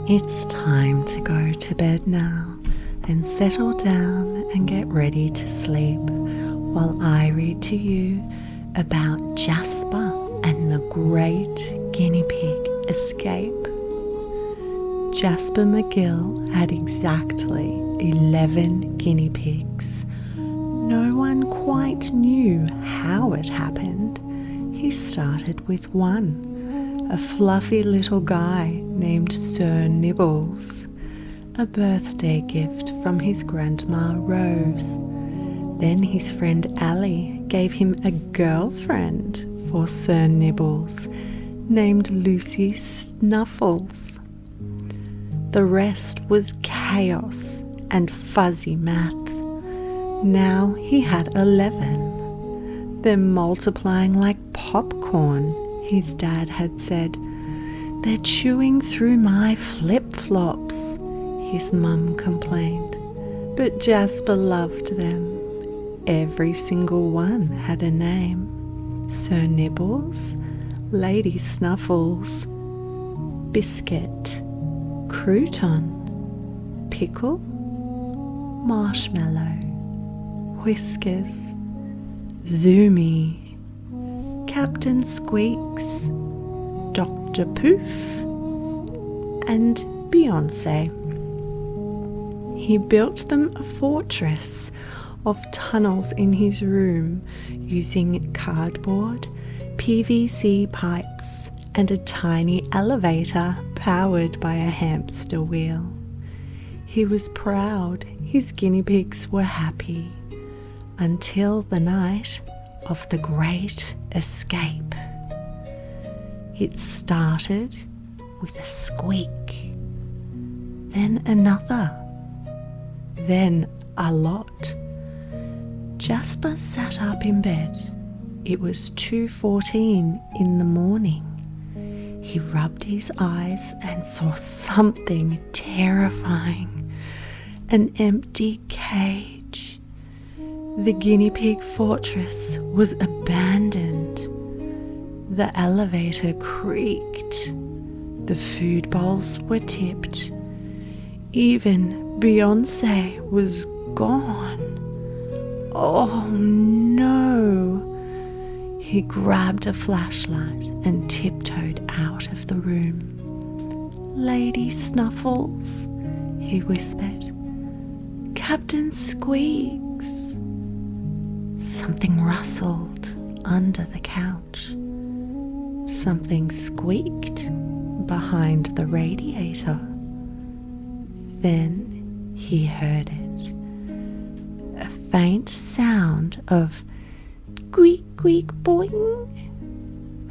It's time to go to bed now and settle down and get ready to sleep while I read to you about Jasper and the Great Guinea Pig Escape. Jasper McGill had exactly 11 guinea pigs. No one quite knew how it happened. He started with one, a fluffy little guy named Sir Nibbles, a birthday gift from his grandma Rose. Then his friend Allie gave him a girlfriend for Sir Nibbles, named Lucy Snuffles. The rest was chaos and fuzzy math. Now he had 11. They're multiplying like popcorn, his dad had said. They're chewing through my flip-flops, his mum complained. But Jasper loved them. Every single one had a name. Sir Nibbles, Lady Snuffles, Biscuit, Crouton, Pickle, Marshmallow, Whiskers, Zoomy, Captain Squeaks, Dr. Poof, and Beyonce. He built them a fortress of tunnels in his room using cardboard, PVC pipes, and a tiny elevator powered by a hamster wheel. He was proud his guinea pigs were happy until the night of the Great Escape. It started with a squeak, then another, then a lot. Jasper sat up in bed. It was 2:14 in the morning. He rubbed his eyes and saw something terrifying. An empty cage. The guinea pig fortress was abandoned. The elevator creaked. The food bowls were tipped. Even Beyonce was gone. Oh no! He grabbed a flashlight and tiptoed out of the room. Lady Snuffles, he whispered. Captain Squeaks. Something rustled under the couch. Something squeaked behind the radiator. Then he heard it. A faint sound of squeak, squeak, boing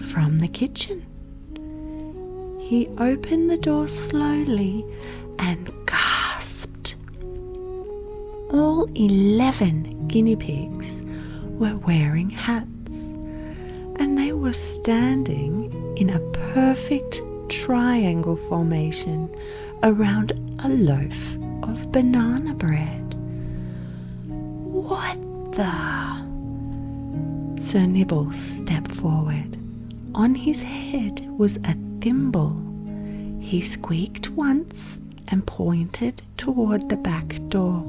from the kitchen. He opened the door slowly and gasped. All 11 guinea pigs were wearing hats, and they were standing in a perfect triangle formation around a loaf of banana bread. What the? Sir Nibbles stepped forward. On his head was a thimble. He squeaked once and pointed toward the back door.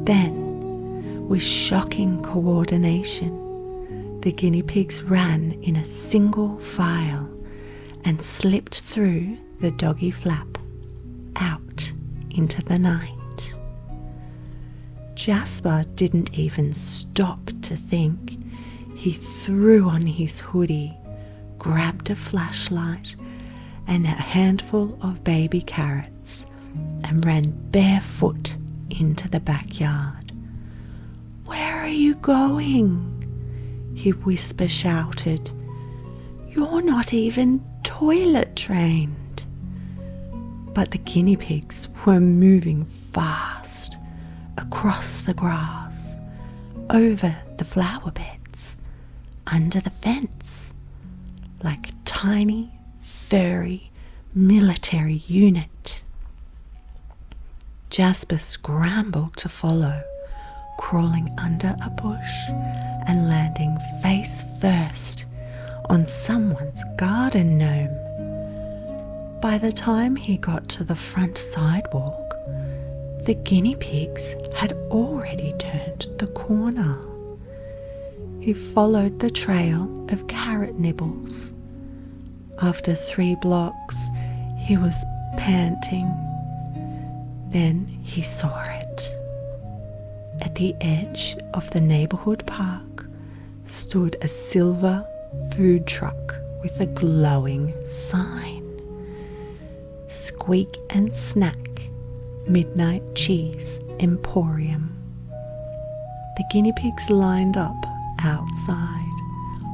Then, with shocking coordination, the guinea pigs ran in a single file and slipped through the doggy flap out into the night. Jasper didn't even stop to think. He threw on his hoodie, grabbed a flashlight and a handful of baby carrots and ran barefoot into the backyard. "Where are you going?" he whisper shouted. "You're not even toilet trained." But the guinea pigs were moving fast across the grass, over the flower beds, under the fence, like a tiny, furry military unit. Jasper scrambled to follow, crawling under a bush and landing face first on someone's garden gnome. By by the time he got to the front sidewalk, the guinea pigs had already turned the corner. He followed the trail of carrot nibbles. After 3 blocks, he was panting. Then he saw it. At the edge of the neighborhood park stood a silver food truck with a glowing sign. Squeak and Snack Midnight Cheese Emporium. The guinea pigs lined up outside,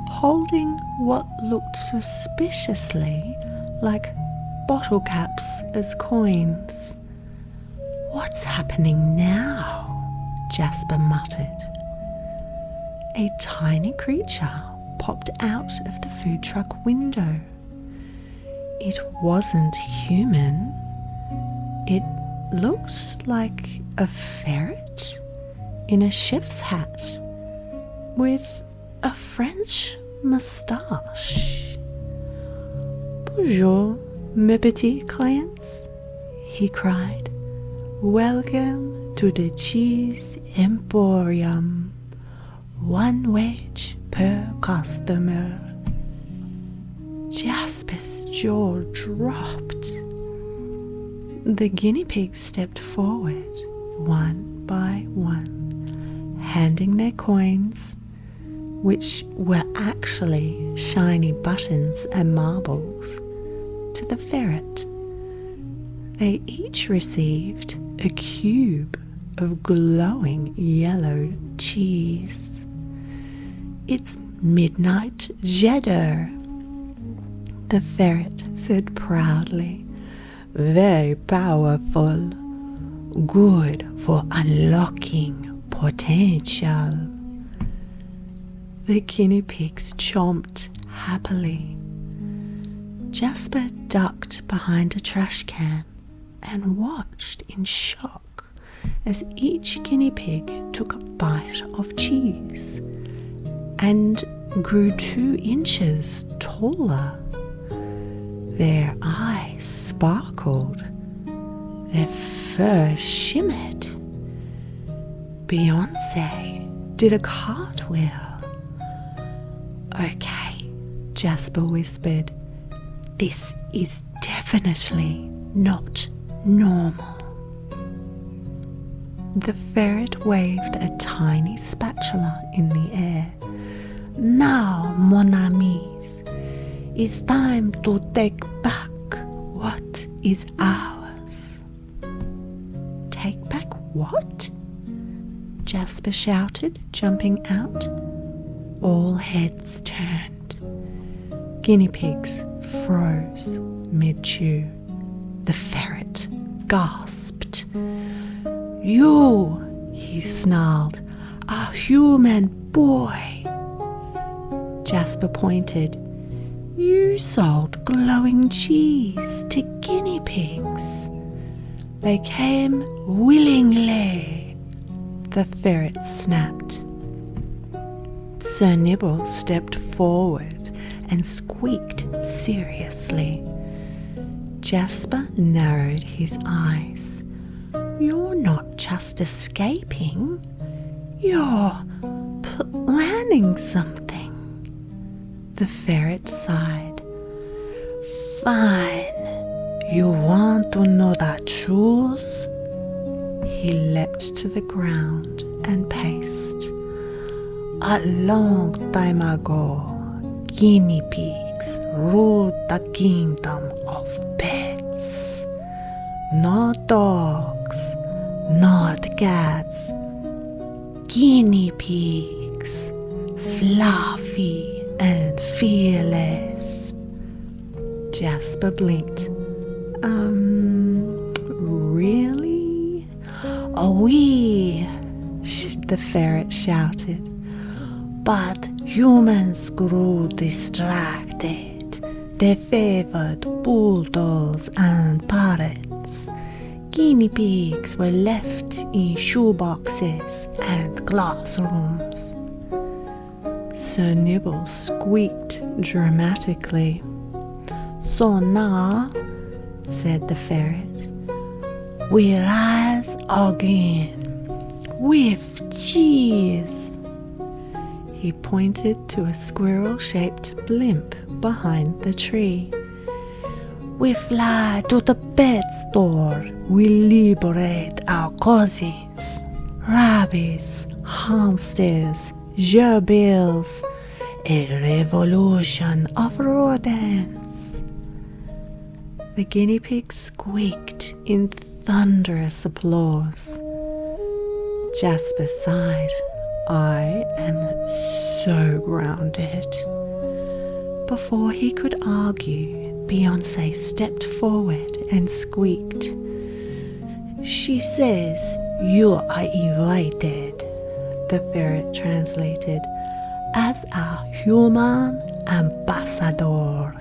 holding what looked suspiciously like bottle caps as coins. "What's happening now?" Jasper muttered. A tiny creature popped out of the food truck window. It wasn't human. It looked like a ferret in a chef's hat with a French moustache. "Bonjour, mes petits clients," he cried. "Welcome to the Cheese Emporium. 1 wedge per customer." Jasper's jaw dropped. The guinea pigs stepped forward, one by one, handing their coins, which were actually shiny buttons and marbles, to the ferret. They each received a cube of glowing yellow cheese. "It's midnight cheddar," the ferret said proudly. "Very powerful. Good for unlocking potential." The guinea pigs chomped happily. Jasper ducked behind a trash can and watched in shock as each guinea pig took a bite of cheese and grew 2 inches taller. Their eyes sparkled, their fur shimmered. Beyoncé did a cartwheel. "Okay," Jasper whispered. "This is definitely not normal." The ferret waved a tiny spatula in the air. "Now, mon amis, it's time to take back what is ours." "Take back what?" Jasper shouted, jumping out. All heads turned. Guinea pigs froze mid-chew. The ferret gasped. "You," he snarled, "a human boy." Jasper pointed. "You sold glowing cheese to guinea pigs. They came willingly," the ferret snapped. Sir Nibble stepped forward and squeaked seriously. Jasper narrowed his eyes. "You're not just escaping, you're planning something." The ferret sighed. "Fine, you want to know the truth?" He leapt to the ground and paced. "A long time ago, guinea pigs ruled the kingdom of pets. Not dogs, not cats. Guinea pigs, fluffy and fearless." Jasper blinked. Really?" "Oui," the ferret shouted. "But humans grew distracted. They favored bulldogs and parrots. Guinea pigs were left in shoeboxes and classrooms." Sir Nibble squeaked dramatically. "So now said the ferret. "We rise again with cheese." He pointed to a squirrel-shaped blimp behind the tree. "We fly to the pet store. We liberate our cousins, rabbits, hamsters, gerbills, a revolution of rodents." The guinea pig squeaked in thunderous applause. Jasper sighed. "I am so grounded." Before he could argue, Beyoncé stepped forward and squeaked. "She says you are invited," the ferret translated, "as our human ambassador,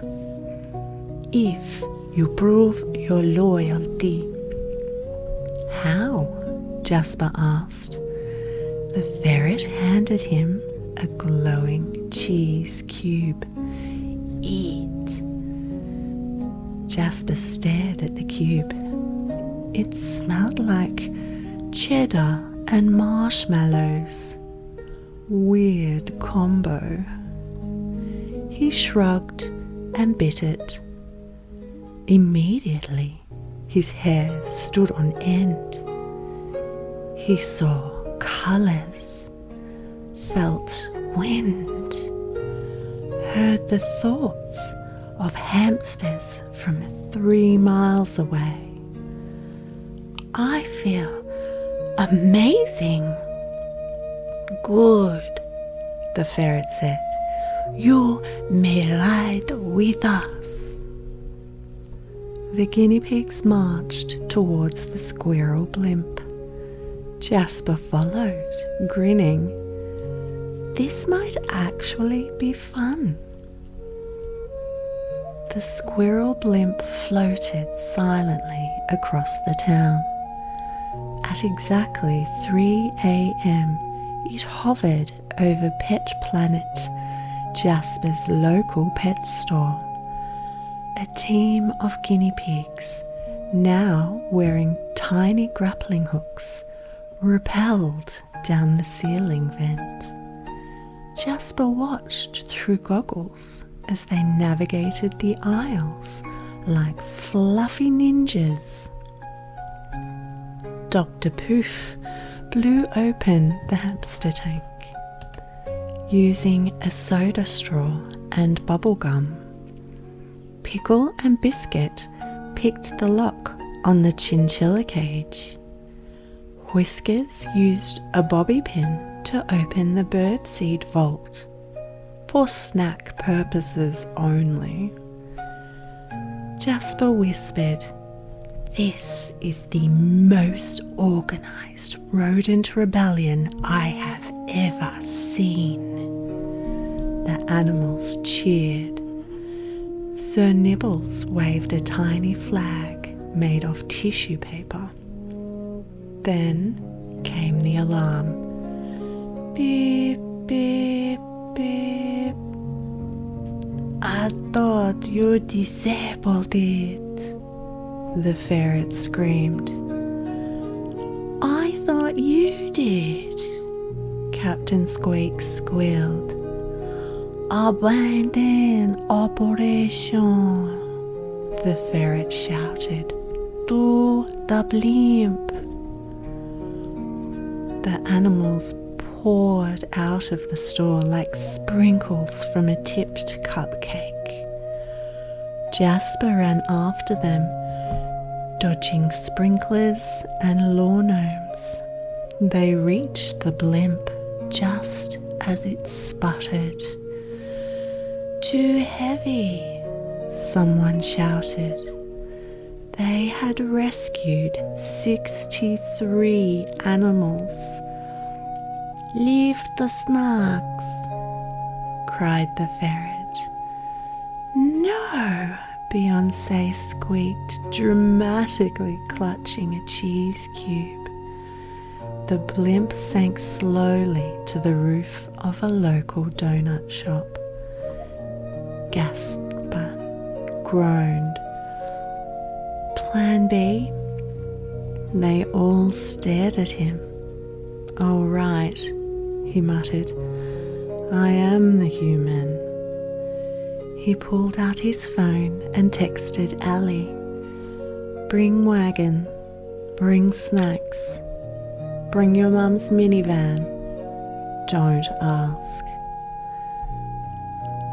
if you prove your loyalty." "How?" Jasper asked. The ferret handed him a glowing cheese cube. "Eat." Jasper stared at the cube. It smelled like cheddar and marshmallows. Weird combo. He shrugged and bit it. Immediately, his hair stood on end. He saw colours, felt wind, heard the thoughts of hamsters from 3 miles away. "I feel amazing." "Good," the ferret said. "You may ride with us." The guinea pigs marched towards the squirrel blimp. Jasper followed, grinning. This might actually be fun. The squirrel blimp floated silently across the town. At exactly 3 a.m, it hovered over Pet Planet, Jasper's local pet store. A team of guinea pigs, now wearing tiny grappling hooks, rappelled down the ceiling vent. Jasper watched through goggles as they navigated the aisles like fluffy ninjas. Dr. Poof blew open the hamster tank. Using a soda straw and bubble gum, Pickle and Biscuit picked the lock on the chinchilla cage. Whiskers used a bobby pin to open the birdseed vault, for snack purposes only. Jasper whispered, "This is the most organised rodent rebellion I have ever seen." The animals cheered. Sir Nibbles waved a tiny flag made of tissue paper. Then came the alarm. Beep, beep, beep. "I thought you disabled it," the ferret screamed. "I thought you did," Captain Squeak squealed. "Abandon operation," the ferret shouted. "To the blimp." The animals poured out of the store like sprinkles from a tipped cupcake. Jasper ran after them, dodging sprinklers and lawn gnomes. They reached the blimp just as it sputtered. "Too heavy," someone shouted. They had rescued 63 animals. "Leave the snacks," cried the ferret. "No," Beyoncé squeaked, dramatically clutching a cheese cube. The blimp sank slowly to the roof of a local donut shop. Jasper groaned. Plan B? They all stared at him. "Oh, right," he muttered. "I am the human." He pulled out his phone and texted Ali. "Bring wagon, bring snacks, bring your mum's minivan, don't ask."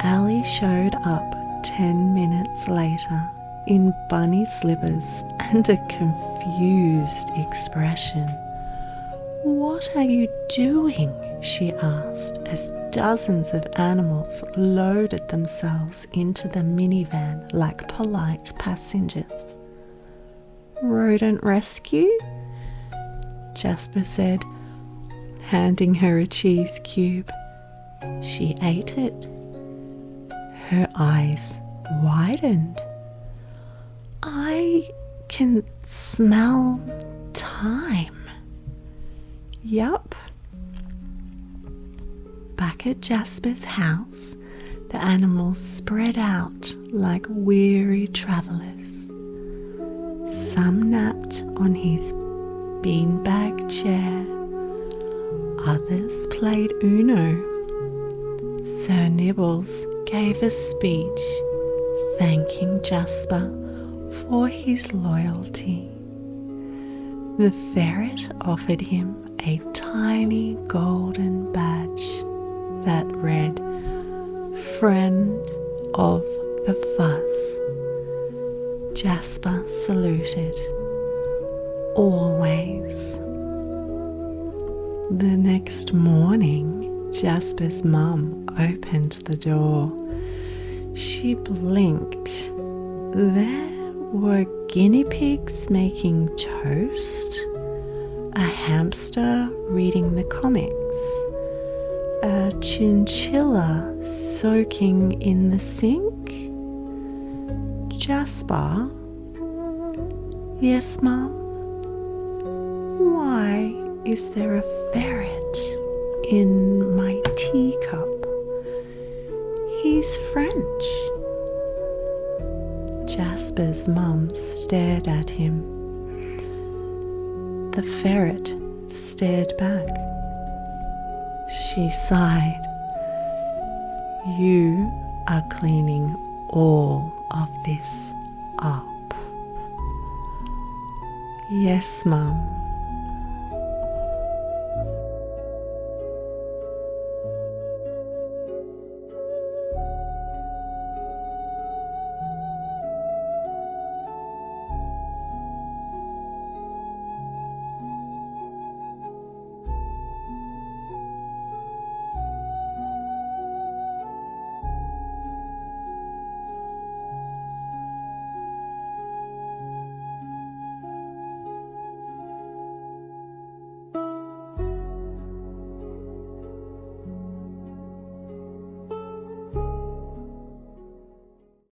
Ali showed up 10 minutes later in bunny slippers and a confused expression. "What are you doing?" she asked as dozens of animals loaded themselves into the minivan like polite passengers. "Rodent rescue?" Jasper said, handing her a cheese cube. She ate it. Her eyes widened. "I can smell time." "Yup." Back at Jasper's house, the animals spread out like weary travellers. Some napped on his beanbag chair. Others played Uno. Sir Nibbles gave a speech thanking Jasper for his loyalty. The ferret offered him a tiny golden badge that read, "Friend of the Fuzz." Jasper saluted. "Always." The next morning, Jasper's mum opened the door. She blinked. There were guinea pigs making toast, a hamster reading the comics, a chinchilla soaking in the sink. "Jasper?" "Yes, Mum?" "Why is there a ferret in my teacup?" "He's French." Jasper's mum stared at him. The ferret stared back. She sighed. "You are cleaning all of this up." "Yes, Mum."